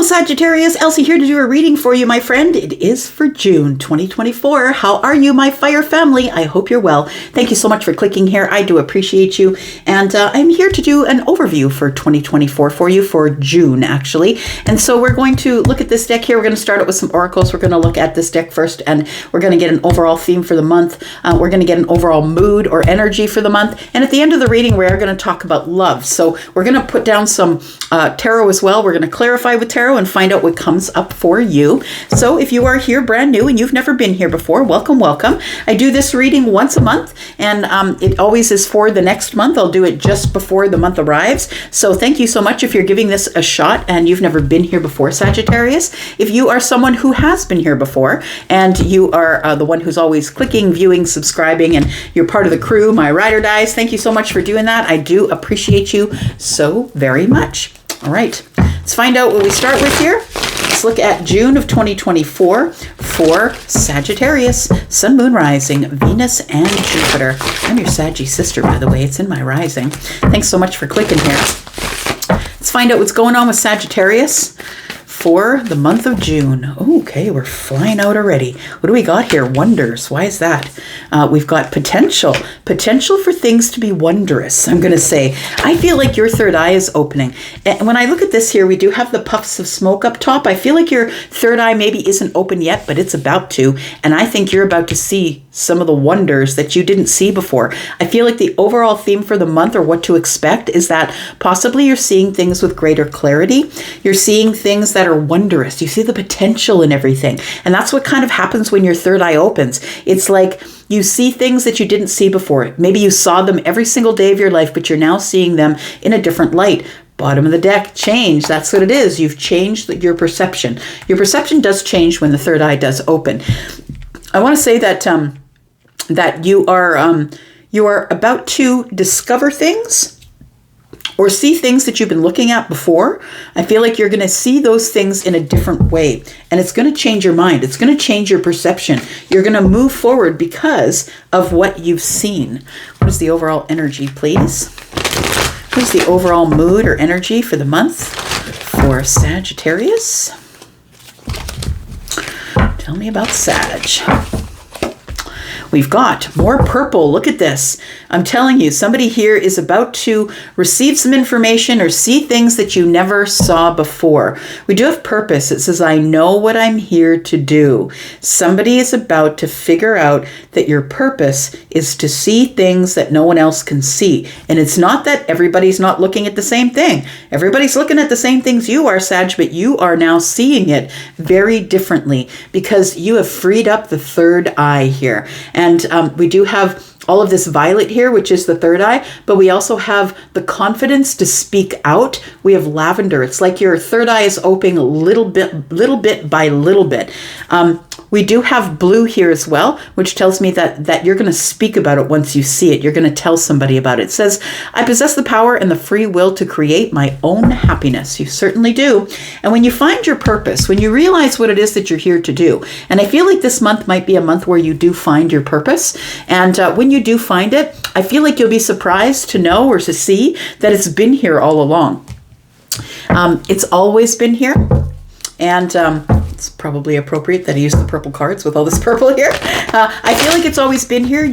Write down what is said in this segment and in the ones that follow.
Sagittarius, Elsie here to do a reading for you, my friend. It is for June 2024. How are you, my fire family? I hope you're well. Thank you so much for clicking here. I do appreciate you. And I'm here to do an overview for 2024 for you for June, actually. And so we're going to look at this deck here. We're going to start it with some oracles. We're going to look at this deck first, and we're going to get an overall theme for the month. We're going to get an overall mood or energy for the month. And at the end of the reading, we are going to talk about love. So we're going to put down some tarot as well. We're going to clarify with tarot and find out what comes up for you. So if you are here brand new and you've never been here before, welcome, welcome. I do this reading once a month, and it always is for the next month. I'll do it just before the month arrives. So thank you so much if you're giving this a shot and you've never been here before, Sagittarius. If you are someone who has been here before and you are the one who's always clicking, viewing, subscribing, and you're part of the crew, my ride or dies, thank you so much for doing that. I do appreciate you so very much. All right, let's find out what we start with here. Let's look at June of 2024 for Sagittarius, Sun, Moon, Rising, Venus, and Jupiter. I'm your Saggy sister, by the way. It's in my rising. Thanks so much for clicking here. Let's find out what's going on with Sagittarius for the month of June. Okay, we're flying out already. What do we got here? Wonders. Why is that? We've got potential. Potential for things to be wondrous, I'm going to say. I feel like your third eye is opening. And when I look at this here, we do have the puffs of smoke up top. I feel like your third eye maybe isn't open yet, but it's about to. And I think you're about to see some of the wonders that you didn't see before. I feel like the overall theme for the month, or what to expect, is that possibly you're seeing things with greater clarity. You're seeing things that are wondrous. You see the potential in everything. And that's what kind of happens when your third eye opens. It's like you see things that you didn't see before. Maybe you saw them every single day of your life, but you're now seeing them in a different light. Bottom of the deck, change. That's what it is. You've changed your perception. Your perception does change when the third eye does open. I want to say that that you are about to discover things or see things that you've been looking at before. I feel like you're going to see those things in a different way, and it's going to change your mind. It's going to change your perception. You're going to move forward because of what you've seen. What is the overall energy, please? What is the overall mood or energy for the month for Sagittarius? Tell me about Sag. We've got more purple. Look at this. I'm telling you, somebody here is about to receive some information or see things that you never saw before. We do have purpose. It says, I know what I'm here to do. Somebody is about to figure out that your purpose is to see things that no one else can see. And it's not that everybody's not looking at the same thing. Everybody's looking at the same things you are, Sag, but you are now seeing it very differently because you have freed up the third eye here. And we do have all of this violet here, which is the third eye, but we also have the confidence to speak out. We have lavender. It's like your third eye is opening a little bit by little bit. We do have blue here as well, which tells me that you're going to speak about it once you see it. You're going to tell somebody about it. It says, I possess the power and the free will to create my own happiness. You certainly do. And when you find your purpose, when you realize what it is that you're here to do, and I feel like this month might be a month where you do find your purpose. And when you do find it, I feel like you'll be surprised to know or to see that it's been here all along. It's always been here. And it's probably appropriate that I use the purple cards with all this purple here. I feel like it's always been here.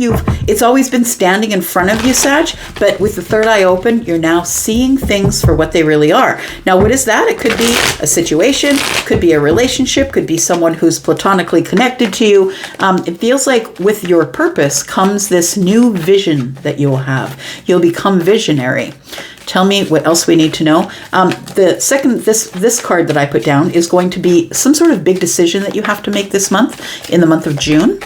It's always been standing in front of you, Sag, but with the third eye open, you're now seeing things for what they really are. Now, what is that? It could be a situation, could be a relationship, could be someone who's platonically connected to you. It feels like with your purpose comes this new vision that you'll have. You'll become visionary. Tell me what else we need to know. The second, this card that I put down is going to be some sort of big decision that you have to make this month, in the month of June.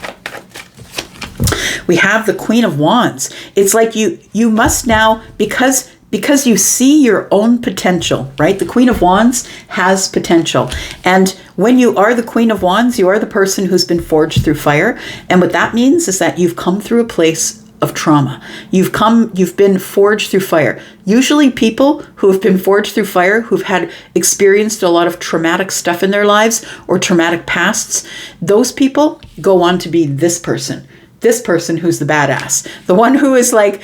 We have the Queen of Wands. It's like you must now, because you see your own potential, right? The Queen of Wands has potential. And when you are the Queen of Wands, you are the person who's been forged through fire. And what that means is that you've come through a place of trauma. You've been forged through fire. Usually people who have been forged through fire, who've had experienced a lot of traumatic stuff in their lives or traumatic pasts, those people go on to be this person. this person who's the badass, the one who is like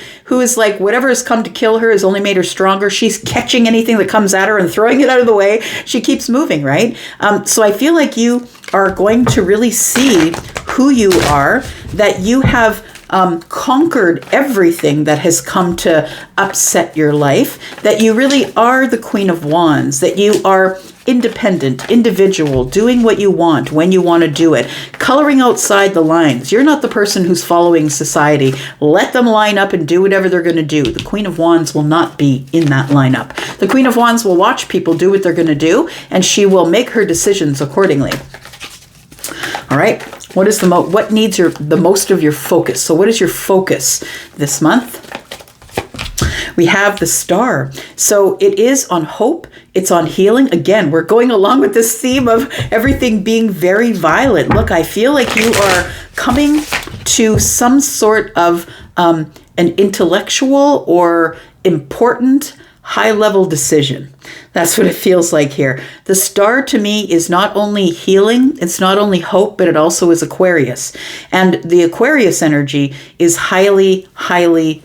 whatever has come to kill her has only made her stronger. She's catching anything that comes at her and throwing it out of the way. She keeps moving, right? So I feel like you are going to really see who you are, that you have conquered everything that has come to upset your life, that you really are the Queen of Wands, that you are independent, individual, doing what you want when you want to do it, coloring outside the lines. You're not the person who's following society. Let them line up and do whatever they're going to do. The Queen of Wands will not be in that lineup. The Queen of Wands will watch people do what they're going to do, and she will make her decisions accordingly. All right. What needs the most of your focus? So what is your focus this month? We have the Star. So it is on hope. It's on healing. Again, we're going along with this theme of everything being very violent. Look, I feel like you are coming to some sort of an intellectual or important high-level decision. That's what it feels like here. The Star to me is not only healing, it's not only hope, but it also is Aquarius. And the Aquarius energy is highly, highly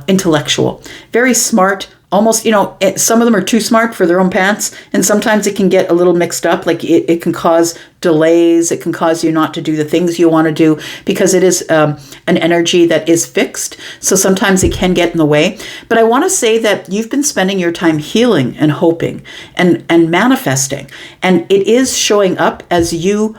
intellectual, very smart. Almost, some of them are too smart for their own pants, and sometimes it can get a little mixed up. Like it can cause delays. It can cause you not to do the things you want to do because it is an energy that is fixed. So sometimes it can get in the way. But I want to say that you've been spending your time healing and hoping and manifesting, and it is showing up as you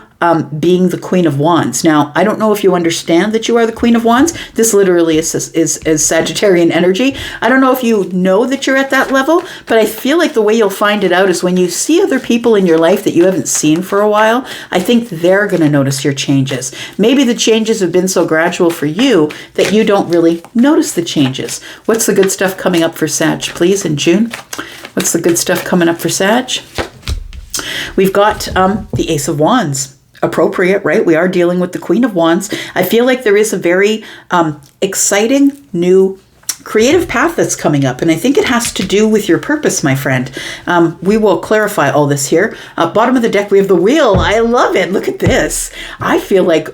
being the Queen of Wands. Now, I don't know if you understand that you are the Queen of Wands. This literally is Sagittarian energy. I don't know if you know that you're at that level, but I feel like the way you'll find it out is when you see other people in your life that you haven't seen for a while. I think they're going to notice your changes. Maybe the changes have been so gradual for you that you don't really notice the changes. What's the good stuff coming up for Sag, please, in June? What's the good stuff coming up for Sag? We've got the Ace of Wands. Appropriate, right? We are dealing with the Queen of Wands. I feel like there is a very exciting new creative path that's coming up, and I think it has to do with your purpose, my friend. We will clarify all this here. Bottom of the deck, we have the Wheel. I love it. Look at this. I feel like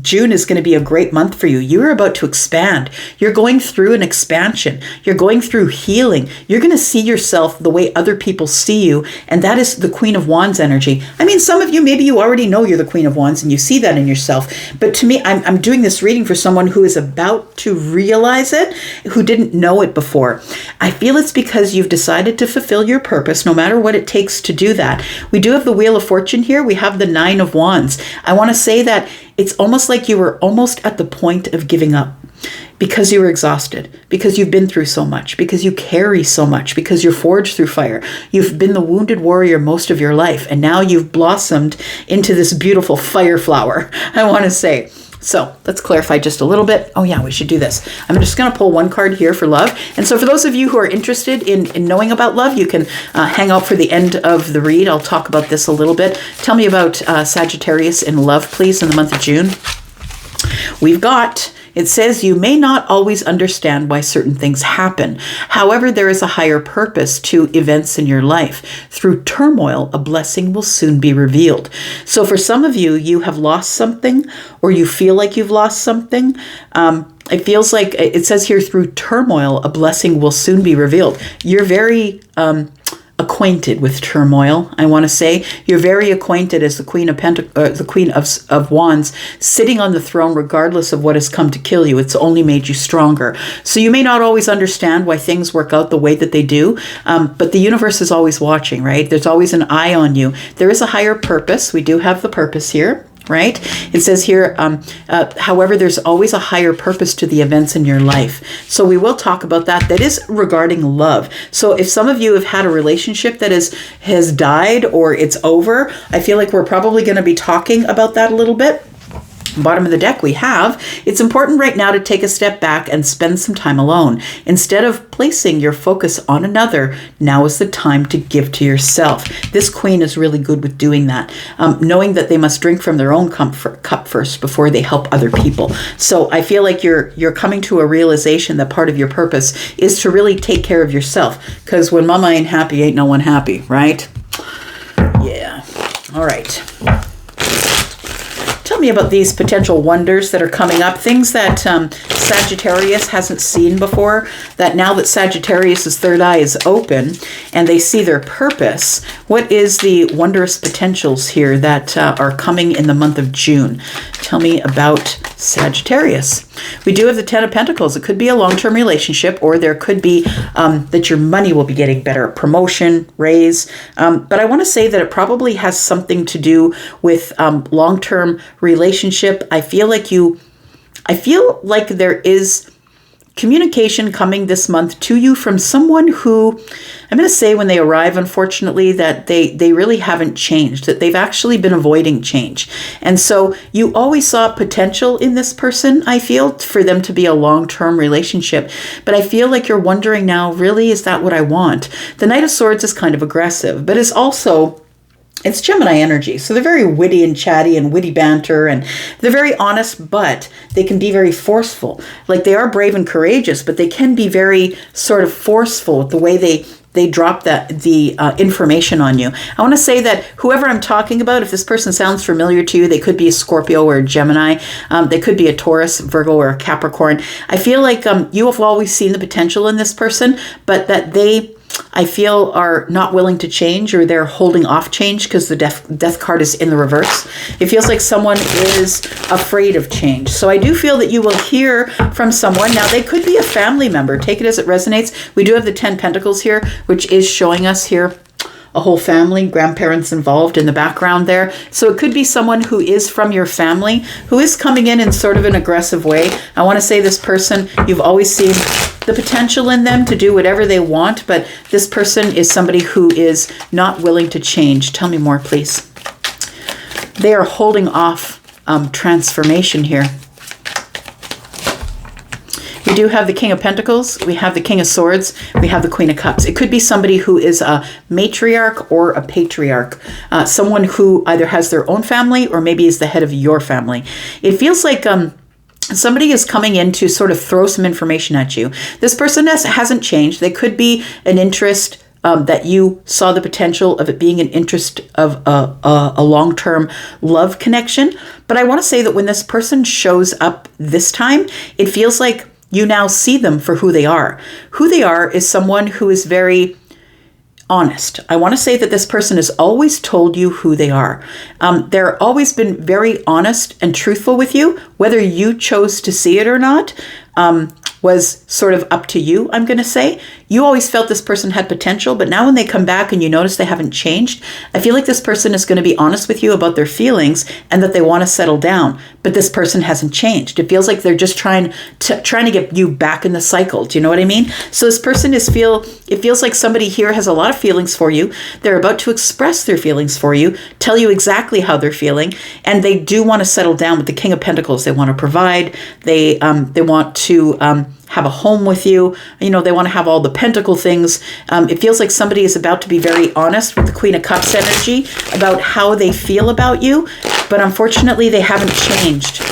June is going to be a great month for you. You're about to expand. You're going through an expansion. You're going through healing. You're going to see yourself the way other people see you, and that is the Queen of Wands energy. I mean, some of you, maybe you already know you're the Queen of Wands and you see that in yourself, but to me, I'm doing this reading for someone who is about to realize it, who didn't know it before. I feel it's because you've decided to fulfill your purpose, no matter what it takes to do that. We do have the Wheel of Fortune here. We have the Nine of Wands. I want to say that it's almost like you were almost at the point of giving up because you were exhausted, because you've been through so much, because you carry so much, because you're forged through fire. You've been the wounded warrior most of your life, and now you've blossomed into this beautiful fire flower, I want to say. So let's clarify just a little bit. Oh yeah, we should do this. I'm just going to pull one card here for love. And so for those of you who are interested in knowing about love, you can hang out for the end of the read. I'll talk about this a little bit. Tell me about Sagittarius in love, please, in the month of June. We've got... It says you may not always understand why certain things happen. However, there is a higher purpose to events in your life. Through turmoil, a blessing will soon be revealed. So for some of you, you have lost something, or you feel like you've lost something. It feels like it says here, through turmoil, a blessing will soon be revealed. You're very acquainted with turmoil. I want to say you're very acquainted as the Queen of Wands, sitting on the throne, regardless of what has come to kill you. It's only made you stronger. So you may not always understand why things work out the way that they do, but the universe is always watching, right? There's always an eye on you. There is a higher purpose. We do have the purpose here. Right? It says here, however, there's always a higher purpose to the events in your life. So we will talk about that. That is regarding love. So if some of you have had a relationship that has died or it's over, I feel like we're probably going to be talking about that a little bit. Bottom of the deck we have, it's important right now to take a step back and spend some time alone. Instead of placing your focus on another, now is the time to give to yourself. This Queen is really good with doing that, knowing that they must drink from their own cup first before they help other people. So I feel like you're coming to a realization that part of your purpose is to really take care of yourself, because when mama ain't happy, ain't no one happy, right? Yeah. All right. Tell me about these potential wonders that are coming up, things that Sagittarius hasn't seen before, that now that Sagittarius's third eye is open and they see their purpose, what is the wondrous potentials here that are coming in the month of June? Tell me about Sagittarius. We do have the Ten of Pentacles. It could be a long-term relationship, or there could be that your money will be getting better, promotion, raise. But I want to say that it probably has something to do with long-term relationship. I feel like there is communication coming this month to you from someone who, I'm going to say when they arrive, unfortunately, that they really haven't changed, that they've actually been avoiding change. And so you always saw potential in this person, I feel, for them to be a long-term relationship. But I feel like you're wondering now, really, is that what I want? The Knight of Swords is kind of aggressive, but it's Gemini energy. So they're very witty and chatty and witty banter, and they're very honest, but they can be very forceful. Like, they are brave and courageous, but they can be very sort of forceful with the way they drop the information on you. I want to say that whoever I'm talking about, if this person sounds familiar to you, they could be a Scorpio or a Gemini. They could be a Taurus, Virgo, or a Capricorn. I feel like you have always seen the potential in this person, but that I feel are not willing to change, or they're holding off change because the death card is in the reverse. It feels like someone is afraid of change. So I do feel that you will hear from someone. Now, they could be a family member. Take it as it resonates. We do have the 10 Pentacles here, which is showing us here a whole family, grandparents involved in the background there. So it could be someone who is from your family, who is coming in sort of an aggressive way. I want to say this person, you've always seen the potential in them to do whatever they want, but this person is somebody who is not willing to change. Tell me more, please. They are holding off transformation here. We do have the King of Pentacles, we have the King of Swords, we have the Queen of Cups. It could be somebody who is a matriarch or a patriarch, someone who either has their own family or maybe is the head of your family. It feels like somebody is coming in to sort of throw some information at you. This person hasn't changed. They could be an interest that you saw the potential of it being an interest of a long-term love connection. But I want to say that when this person shows up this time, it feels like you now see them for who they are. Who they are is someone who is very honest. I want to say that this person has always told you who they are. They're always been very honest and truthful with you. Whether you chose to see it or not was sort of up to you, I'm going to say. You always felt this person had potential, but now when they come back and you notice they haven't changed, I feel like this person is going to be honest with you about their feelings and that they want to settle down, but this person hasn't changed. It feels like they're just trying to get you back in the cycle. Do you know what I mean? So this person it feels like somebody here has a lot of feelings for you. They're about to express their feelings for you, tell you exactly how they're feeling, and they do want to settle down with the King of Pentacles. They want to provide. They want to have a home with you. They want to have all the pentacle things. It feels like somebody is about to be very honest with the Queen of Cups energy about how they feel about you, but unfortunately they haven't changed.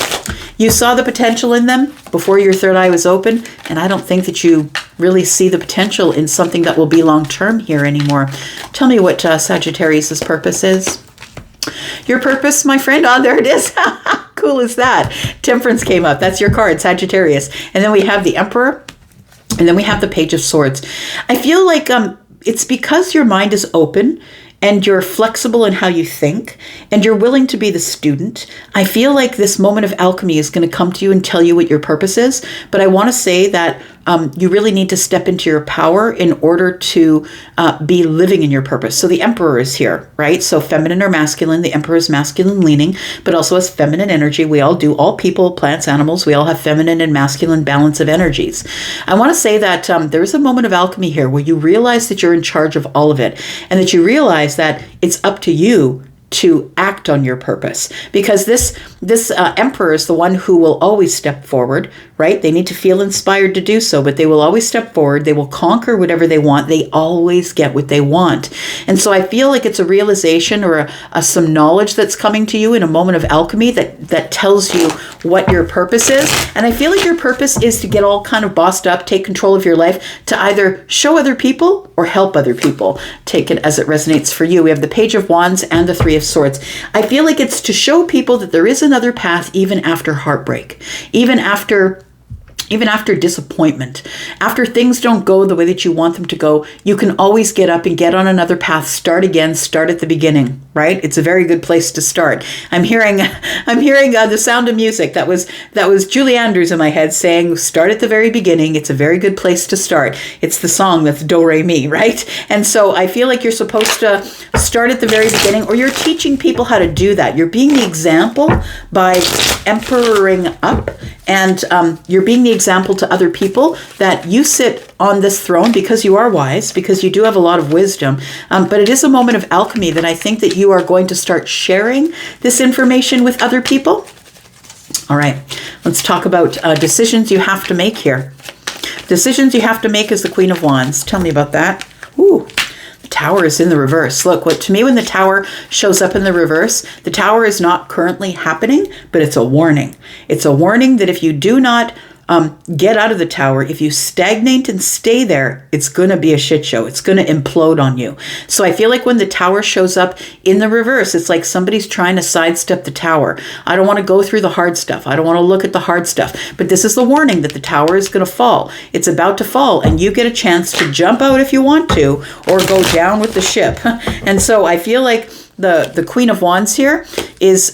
You saw the potential in them before your third eye was open, and I don't think that you really see the potential in something that will be long-term here anymore. Tell me what Sagittarius's purpose is. Your purpose, my friend? Oh, there it is. Cool is that? Temperance came up. That's your card, Sagittarius. And then we have the Emperor, and then we have the Page of Swords. I feel like it's because your mind is open and you're flexible in how you think and you're willing to be the student. I feel like this moment of alchemy is going to come to you and tell you what your purpose is. But I want to say that you really need to step into your power in order to be living in your purpose. So the Emperor is here, right? So feminine or masculine. The Emperor is masculine leaning, but also has feminine energy. We all do. All people, plants, animals, we all have feminine and masculine balance of energies. I want to say that there is a moment of alchemy here where you realize that you're in charge of all of it and that you realize that it's up to you to act on your purpose, because this Emperor is the one who will always step forward, right? They need to feel inspired to do so, but they will always step forward. They will conquer whatever they want. They always get what they want. And so I feel like it's a realization or some knowledge that's coming to you in a moment of alchemy that tells you what your purpose is. And I feel like your purpose is to get all kind of bossed up, take control of your life, to either show other people or help other people. Take it as it resonates for you. We have the Page of Wands and the Three of Swords. I feel like it's to show people that there is another path even after heartbreak, even after disappointment, after things don't go the way that you want them to go. You can always get up and get on another path, start again, start at the beginning, right? It's a very good place to start. I'm hearing the sound of music. That was Julie Andrews in my head saying, start at the very beginning. It's a very good place to start. It's the song that's Do Re Mi, right? And so I feel like you're supposed to start at the very beginning, or you're teaching people how to do that. You're being the example by emperoring up, and you're being the example to other people that you sit on this throne because you are wise, because you do have a lot of wisdom. But it is a moment of alchemy that I think that you are going to start sharing this information with other people. All right, let's talk about decisions you have to make here. Decisions you have to make as the Queen of Wands. Tell me about that. Ooh. Tower is in the reverse. Look, to me, when the Tower shows up in the reverse, the Tower is not currently happening, but it's a warning. It's a warning that if you do not get out of the Tower, if you stagnate and stay there, it's going to be a shit show. It's going to implode on you. So I feel like when the Tower shows up in the reverse, it's like somebody's trying to sidestep the Tower. I don't want to go through the hard stuff. I don't want to look at the hard stuff. But this is the warning that the Tower is going to fall. It's about to fall, and you get a chance to jump out if you want to, or go down with the ship. And so I feel like the Queen of Wands here is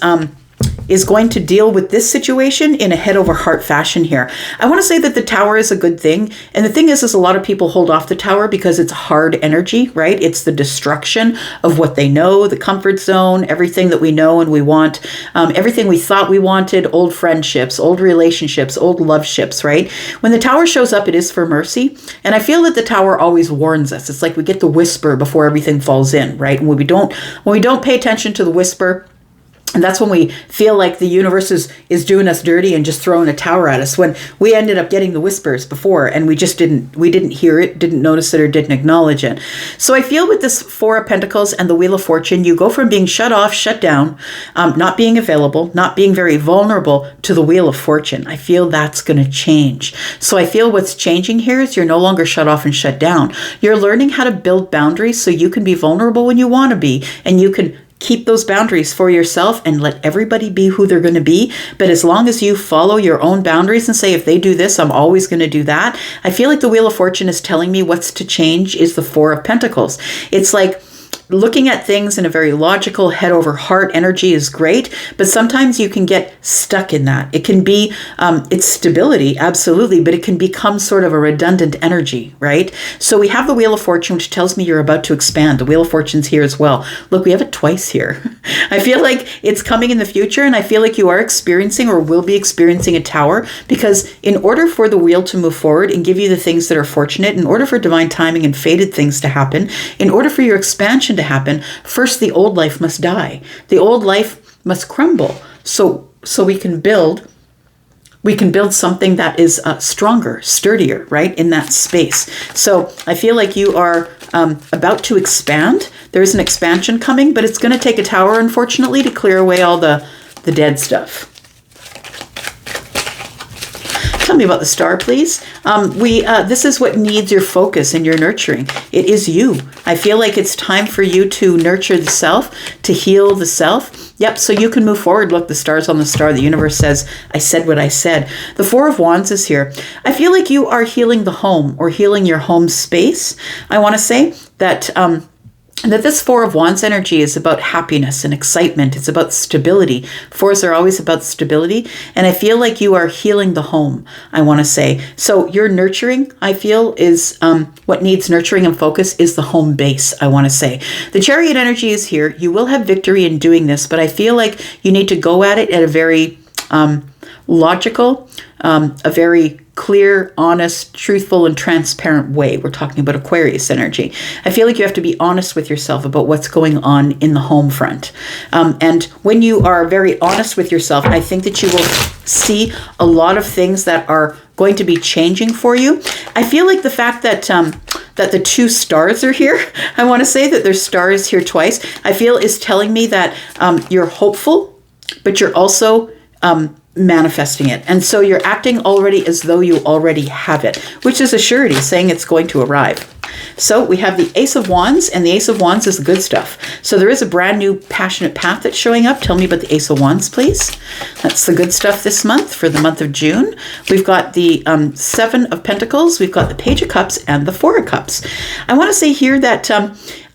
going to deal with this situation in a head over heart fashion here. I want to say that the Tower is a good thing. And the thing is a lot of people hold off the Tower because it's hard energy, right? It's the destruction of what they know, the comfort zone, everything that we know and we want, everything we thought we wanted, old friendships, old relationships, old love ships, right? When the Tower shows up, it is for mercy. And I feel that the Tower always warns us. It's like we get the whisper before everything falls in, right? And when we don't pay attention to the whisper, and that's when we feel like the universe is doing us dirty and just throwing a Tower at us, when we ended up getting the whispers before and we didn't hear it, didn't notice it, or didn't acknowledge it. So I feel with this Four of Pentacles and the Wheel of Fortune, you go from being shut off, shut down, not being available, not being very vulnerable, to the Wheel of Fortune. I feel that's going to change. So I feel what's changing here is you're no longer shut off and shut down. You're learning how to build boundaries so you can be vulnerable when you want to be, and you can keep those boundaries for yourself and let everybody be who they're going to be. But as long as you follow your own boundaries and say, if they do this, I'm always going to do that. I feel like the Wheel of Fortune is telling me what's to change is the Four of Pentacles. It's like looking at things in a very logical, head over heart energy is great, but sometimes you can get stuck in that. It can be, it's stability, absolutely, but it can become sort of a redundant energy, right? So we have the Wheel of Fortune, which tells me you're about to expand. The Wheel of Fortune's here as well. Look, we have it twice here. I feel like it's coming in the future, and I feel like you are experiencing or will be experiencing a Tower, because in order for the wheel to move forward and give you the things that are fortunate, in order for divine timing and fated things to happen, in order for your expansion to happen, first the old life must die. The old life must crumble so we can build something that is stronger, sturdier, right, in that space. So I feel like you are about to expand. There's an expansion coming, but it's going to take a Tower, unfortunately, to clear away all the dead stuff. Tell me about the Star, please. This is what needs your focus and your nurturing. It is you. I feel like it's time for you to nurture the self, to heal the self. Yep, so you can move forward. Look, the Star's on the Star. The universe says, I said what I said. The Four of Wands is here. I feel like you are healing the home, or healing your home space. I want to say that this Four of Wands energy is about happiness and excitement. It's about stability. Fours are always about stability. And I feel like you are healing the home, I want to say. So your nurturing, I feel, is what needs nurturing and focus is the home base, I want to say. The Chariot energy is here. You will have victory in doing this, but I feel like you need to go at it at a very logical, a very clear, honest, truthful, and transparent way. We're talking about Aquarius energy. I feel like you have to be honest with yourself about what's going on in the home front. And when you are very honest with yourself, I think that you will see a lot of things that are going to be changing for you. I feel like the fact that that the 2 stars are here, I want to say that there's stars here twice, I feel is telling me that you're hopeful, but you're also manifesting it. And so you're acting already as though you already have it, which is a surety saying it's going to arrive. So we have the Ace of Wands, and the Ace of Wands is the good stuff. So there is a brand new passionate path that's showing up. Tell me about the Ace of Wands, please. That's the good stuff this month for the month of June. We've got the 7 of Pentacles, we've got the Page of Cups, and the 4 of Cups. I want to say here that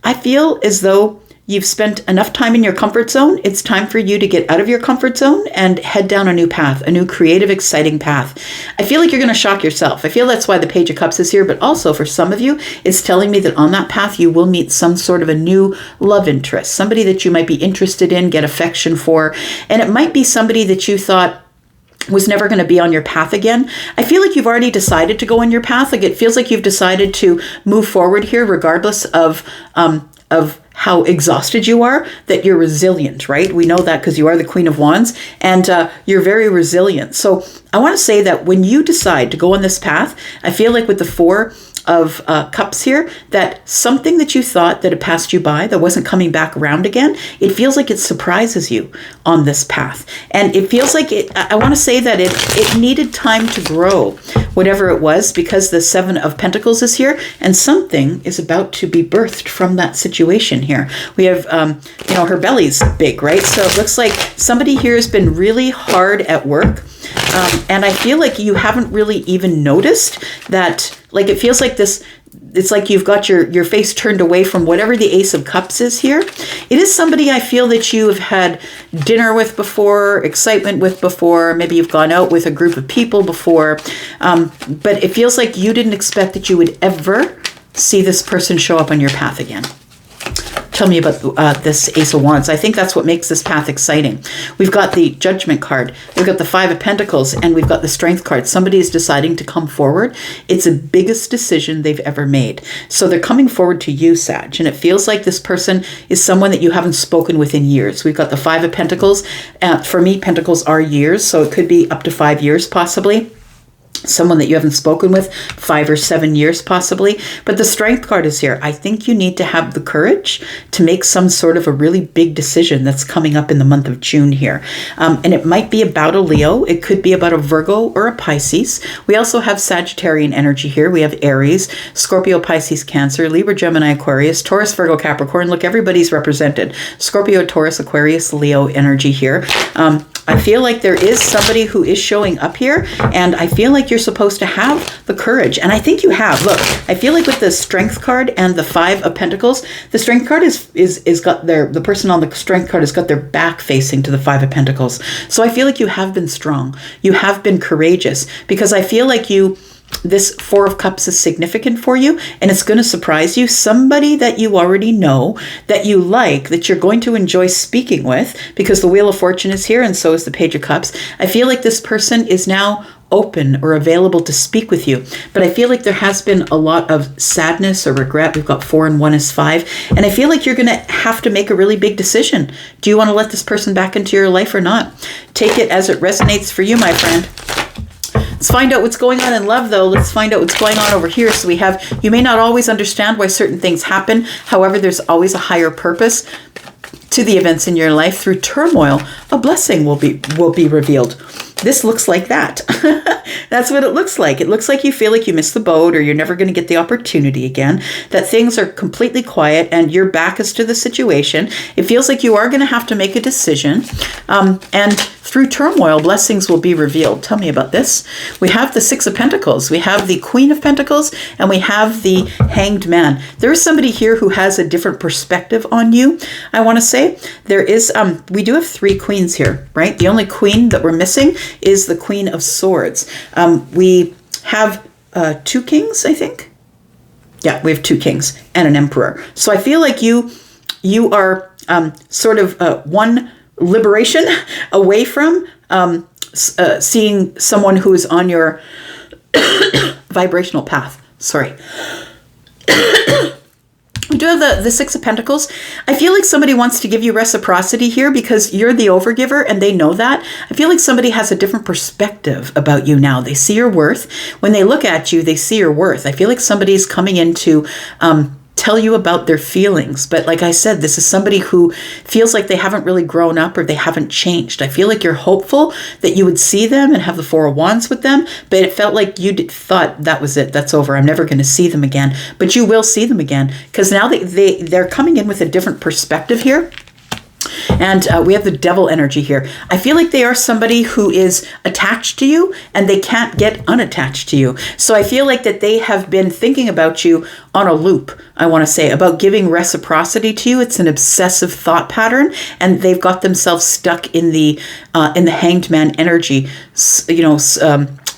I feel as though you've spent enough time in your comfort zone. It's time for you to get out of your comfort zone and head down a new path, a new creative, exciting path. I feel like you're going to shock yourself. I feel that's why the Page of Cups is here, but also for some of you, it's telling me that on that path, you will meet some sort of a new love interest, somebody that you might be interested in, get affection for, and it might be somebody that you thought was never going to be on your path again. I feel like you've already decided to go on your path. Like it feels like you've decided to move forward here, regardless of how exhausted you are, that you're resilient, right? We know that because you are the Queen of Wands, and you're very resilient. So I want to say that when you decide to go on this path, I feel like with the 4 of Cups here, that something that you thought that had passed you by, that wasn't coming back around again, it feels like it surprises you on this path. And it feels like I want to say that it needed time to grow, whatever it was, because the 7 of Pentacles is here, and something is about to be birthed from that situation here. We have, her belly's big, right? So it looks like somebody here has been really hard at work. And I feel like you haven't really even noticed that, like, it feels like this, it's like you've got your face turned away from whatever the Ace of Cups is here. It is somebody I feel that you have had dinner with before, excitement with before, maybe you've gone out with a group of people before, but it feels like you didn't expect that you would ever see this person show up on your path again. Tell me about this Ace of Wands. I think that's what makes this path exciting. We've got the Judgment card. We've got the 5 of Pentacles, and we've got the Strength card. Somebody is deciding to come forward. It's the biggest decision they've ever made. So they're coming forward to you, Sag, and it feels like this person is someone that you haven't spoken with in years. We've got the 5 of Pentacles. For me, Pentacles are years, so it could be up to 5 years possibly. Someone that you haven't spoken with 5 or 7 years possibly. But the Strength card is here. I think you need to have the courage to make some sort of a really big decision that's coming up in the month of June here. And it might be about a Leo. It could be about a Virgo or a Pisces. We also have Sagittarian energy here. We have Aries, Scorpio, Pisces, Cancer, Libra, Gemini, Aquarius, Taurus, Virgo, Capricorn. Look, everybody's represented. Scorpio, Taurus, Aquarius, Leo energy here. I feel like there is somebody who is showing up here, and I feel like you're supposed to have the courage, and I think you have. Look, I feel like with the Strength card and the 5 of Pentacles, the Strength card is got the person on the Strength card has got their back facing to the 5 of Pentacles. So I feel like you have been strong. You have been courageous, because I feel like this 4 of Cups is significant for you, and it's going to surprise you. Somebody that you already know, that you like, that you're going to enjoy speaking with, because the Wheel of Fortune is here, and so is the Page of Cups. I feel like this person is now open or available to speak with you, but I feel like there has been a lot of sadness or regret. We've got 4 and 1 is 5, and I feel like you're going to have to make a really big decision. Do you want to let this person back into your life or not? Take it as it resonates for you, my friend. Let's find out what's going on in love, though. Let's find out what's going on over here. So we have, you may not always understand why certain things happen. However, there's always a higher purpose to the events in your life. Through turmoil, a blessing will be revealed. This looks like that. That's what it looks like. It looks like you feel like you missed the boat, or you're never going to get the opportunity again, that things are completely quiet and your back is to the situation. It feels like you are going to have to make a decision. And through turmoil, blessings will be revealed. Tell me about this. We have the 6 of Pentacles. We have the Queen of Pentacles, and we have the Hanged Man. There is somebody here who has a different perspective on you. I want to say there is, we do have 3 queens here, right? The only queen that we're missing is the Queen of Swords. We have 2 kings, I think. Yeah, we have 2 kings and an emperor. So I feel like you are sort of one liberation away from seeing someone who is on your vibrational path. Sorry. We do have the Six of Pentacles. I feel like somebody wants to give you reciprocity here because you're the overgiver and they know that. I feel like somebody has a different perspective about you now. They see your worth. When they look at you, they see your worth. I feel like somebody's coming in to tell you about their feelings. But like I said, this is somebody who feels like they haven't really grown up or they haven't changed. I feel like you're hopeful that you would see them and have the Four of Wands with them, but it felt like you thought that was it. That's over. I'm never going to see them again. But you will see them again because now they're coming in with a different perspective here. And we have the Devil energy here. I feel like they are somebody who is attached to you and they can't get unattached to you. So I feel like that they have been thinking about you on a loop, I want to say, about giving reciprocity to you. It's an obsessive thought pattern and they've got themselves stuck in the Hanged Man energy,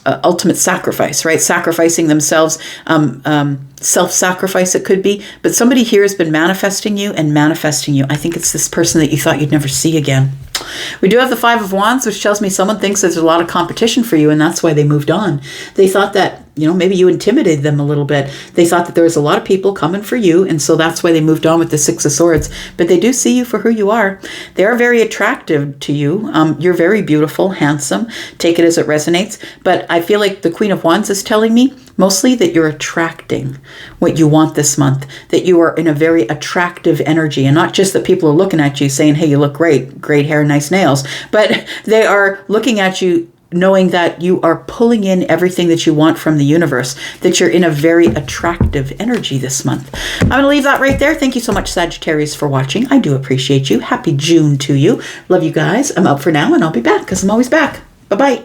ultimate sacrifice, right? Sacrificing themselves, self-sacrifice it could be, but somebody here has been manifesting you and manifesting you. I think it's this person that you thought you'd never see again. We do have the Five of Wands, which tells me someone thinks there's a lot of competition for you and that's why they moved on. They thought that, maybe you intimidated them a little bit. They thought that there was a lot of people coming for you and so that's why they moved on with the Six of Swords. But they do see you for who you are. They are very attractive to you. You're very beautiful, handsome. Take it as it resonates. But I feel like the Queen of Wands is telling me mostly that you're attracting what you want this month, that you are in a very attractive energy, and not just that people are looking at you saying, hey, you look great hair, nice nails, but they are looking at you knowing that you are pulling in everything that you want from the universe, that you're in a very attractive energy this month. I'm going to leave that right there. Thank you so much, Sagittarius, for watching. I do appreciate you. Happy June to you. Love you guys. I'm out for now and I'll be back because I'm always back. Bye-bye.